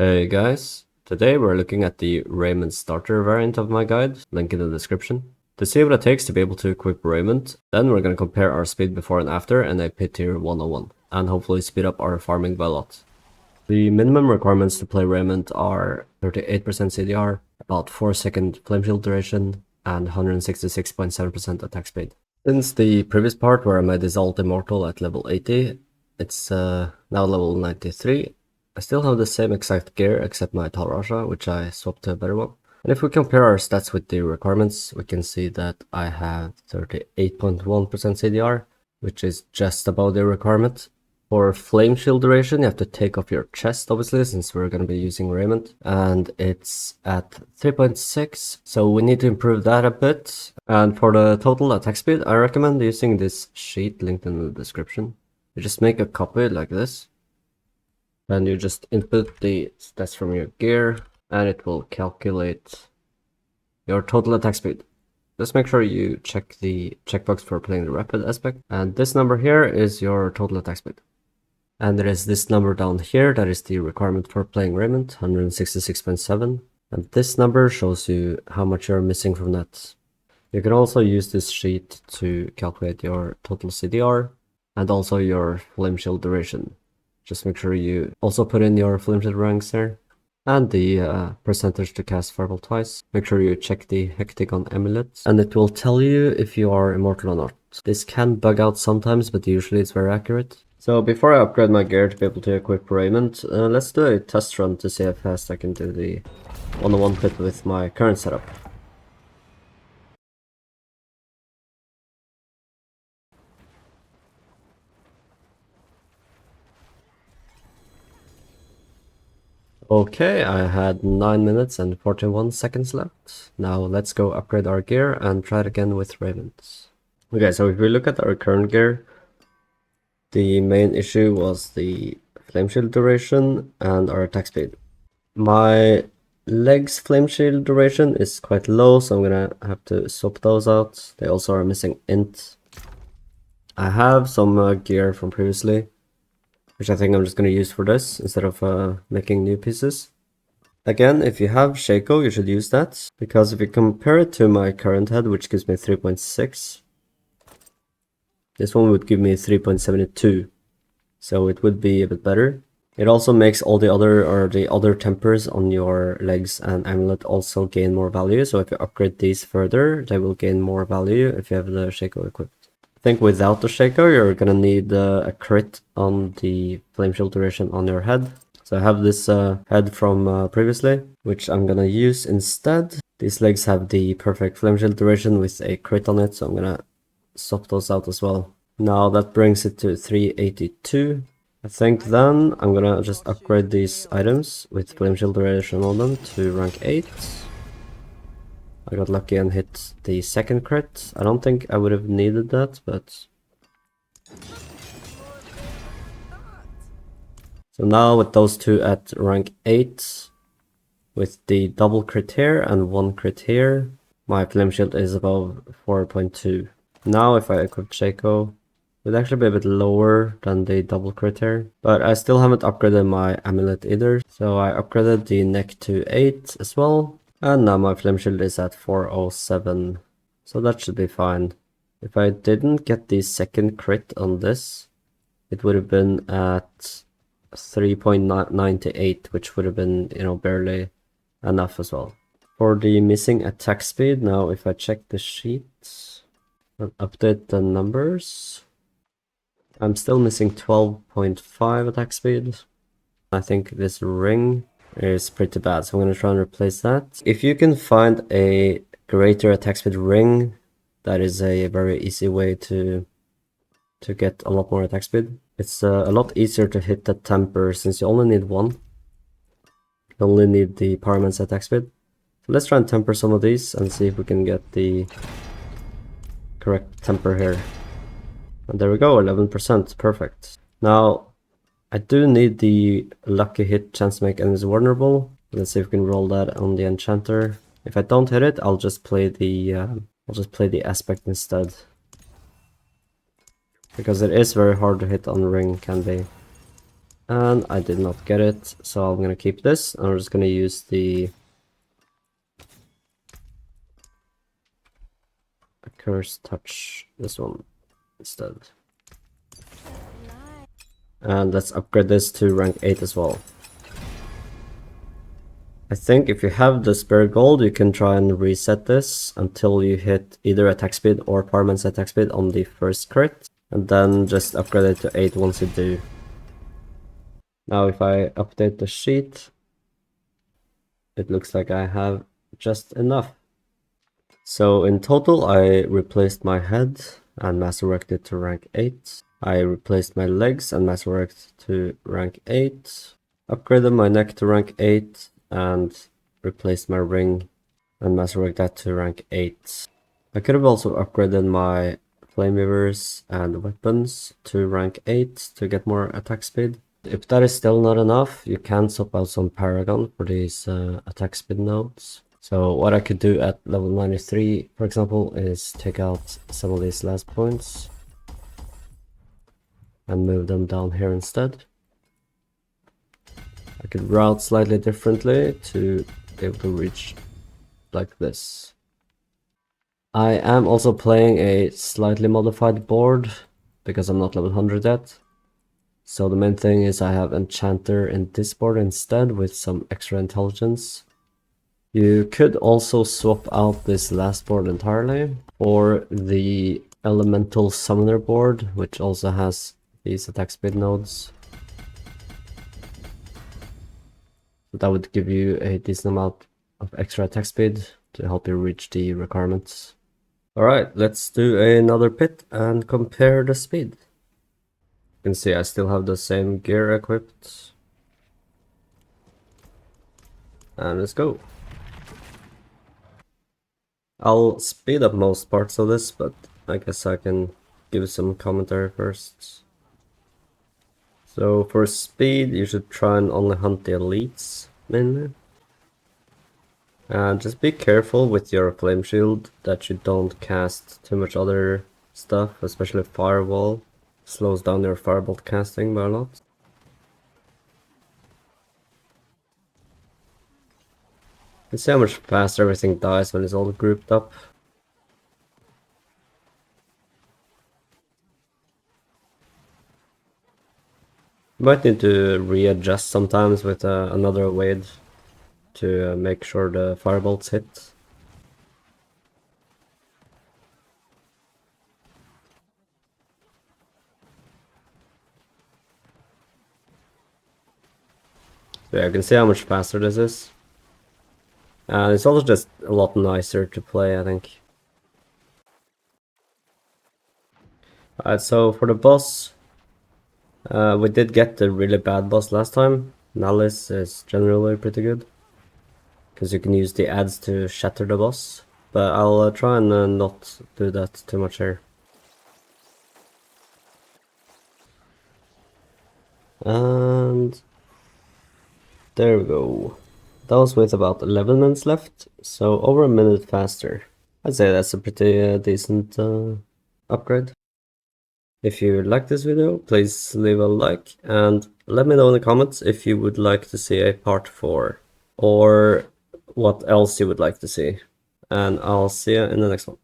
Hey guys, today we're looking at the Raiment starter variant of my guide, link in the description. To see what it takes to be able to equip Raiment, then we're going to compare our speed before and after in a pit tier 101, and hopefully speed up our farming by a lot. The minimum requirements to play Raiment are 38% CDR, about 4 second flame shield duration, and 166.7% attack speed. Since the previous part where I made this ult immortal at level 80, it's now level 93. I still have the same exact gear except my Talrasha, which I swapped to a better one. And if we compare our stats with the requirements, we can see that I have 38.1% CDR, which is just above the requirement. For flame shield duration, you have to take off your chest, obviously, since we're going to be using Raiment. And it's at 3.6, so we need to improve that a bit. And for the total attack speed, I recommend using this sheet linked in the description. You just make a copy like this. Then you just input the stats from your gear, and it will calculate your total attack speed. Just make sure you check the checkbox for playing the rapid aspect. And this number here is your total attack speed. And there is this number down here, that is the requirement for playing Raiment, 166.7. And this number shows you how much you're missing from that. You can also use this sheet to calculate your total CDR and also your flame shield duration. Just make sure you also put in your flame shield ranks there. And the percentage to cast Firebolt twice. Make sure you check the Hectagon amulet, and it will tell you if you are immortal or not. This can bug out sometimes, but usually it's very accurate. So before I upgrade my gear to be able to equip Raiment, let's do a test run to see how fast I can do the 101 pit with my current setup. Okay, I had 9 minutes and 41 seconds left. Now let's go upgrade our gear and try it again with Raiment. Okay, so if we look at our current gear, the main issue was the flame shield duration and our attack speed. My legs flame shield duration is quite low, so I'm gonna have to swap those out. They also are missing int. I have some gear from previously, which I think I'm just gonna use for this instead of making new pieces. Again, if you have Shaco, you should use that, because if you compare it to my current head, which gives me 3.6, this one would give me 3.72, so it would be a bit better. It also makes all the other tempers on your legs and amulet also gain more value, so if you upgrade these further, they will gain more value if you have the Shaco equipped. I think without the Shaco, you're gonna need a crit on the flame shield duration on your head. So I have this head from previously, which I'm gonna use instead. These legs have the perfect flame shield duration with a crit on it, so I'm gonna swap those out as well. Now that brings it to 382. I think then I'm gonna just upgrade these items with flame shield duration on them to rank 8. I got lucky and hit the second crit. I don't think I would have needed that, but... So now with those two at rank 8, with the double crit here and 1 crit here, my flame shield is above 4.2. Now if I equip Shaco, it would actually be a bit lower than the double crit here, but I still haven't upgraded my amulet either, so I upgraded the neck to 8 as well, and now my flame shield is at 407, so that should be fine. If I didn't get the second crit on this, it would have been at 3.98, which would have been, you know, barely enough as well. For the missing attack speed, now if I check the sheet and update the numbers, I'm still missing 12.5 attack speed. I think this ring is pretty bad, so I'm going to try and replace that. If you can find a greater attack speed ring, that is a very easy way to get a lot more attack speed. It's a lot easier to hit the temper since you only need one. You only need the Pyroman's attack speed. So let's try and temper some of these and see if we can get the correct temper here. And there we go, 11%, perfect. Now, I do need the lucky hit chance to make enemies vulnerable. Let's see if we can roll that on the enchanter. If I don't hit it, I'll just play the aspect instead. Because it is very hard to hit on ring, can be. And I did not get it, so I'm gonna keep this. I'm just gonna use the Curse Touch, this one instead. And let's upgrade this to rank 8 as well. I think if you have the Spirit Gold, you can try and reset this until you hit either attack speed or Parliament's attack speed on the first crit. And then just upgrade it to 8 once you do. Now if I update the sheet, it looks like I have just enough. So in total, I replaced my head and masterworked it to rank 8. I replaced my legs and masterworked to rank 8. Upgraded my neck to rank 8 and replaced my ring and masterworked that to rank 8. I could have also upgraded my flame weavers and weapons to rank 8 to get more attack speed. If that is still not enough, you can swap out some Paragon for these attack speed nodes. So what I could do at level 93, for example, is take out some of these last points and move them down here instead. I could route slightly differently to be able to reach like this. I am also playing a slightly modified board because I'm not level 100 yet. So the main thing is I have Enchanter in this board instead with some extra intelligence. You could also swap out this last board entirely for the Elemental Summoner board, which also has these attack speed nodes. So that would give you a decent amount of extra attack speed to help you reach the requirements. Alright, let's do another pit and compare the speed. You can see I still have the same gear equipped. And let's go. I'll speed up most parts of this, but I guess I can give some commentary first. So for speed, you should try and only hunt the elites, mainly. And just be careful with your flame shield that you don't cast too much other stuff, especially Firewall. Slows down your Firebolt casting by a lot. You see how much faster everything dies when it's all grouped up. You might need to readjust sometimes with another wave to make sure the firebolts hit. So yeah, you can see how much faster this is. And it's also just a lot nicer to play, I think. Alright, so for the boss, we did get the really bad boss last time. Malice is generally pretty good, because you can use the ads to shatter the boss. But I'll try and not do that too much here. And there we go. That was with about 11 minutes left, so over a minute faster. I'd say that's a pretty decent upgrade. If you liked this video, please leave a like and let me know in the comments if you would like to see a part 4 or what else you would like to see. And I'll see you in the next one.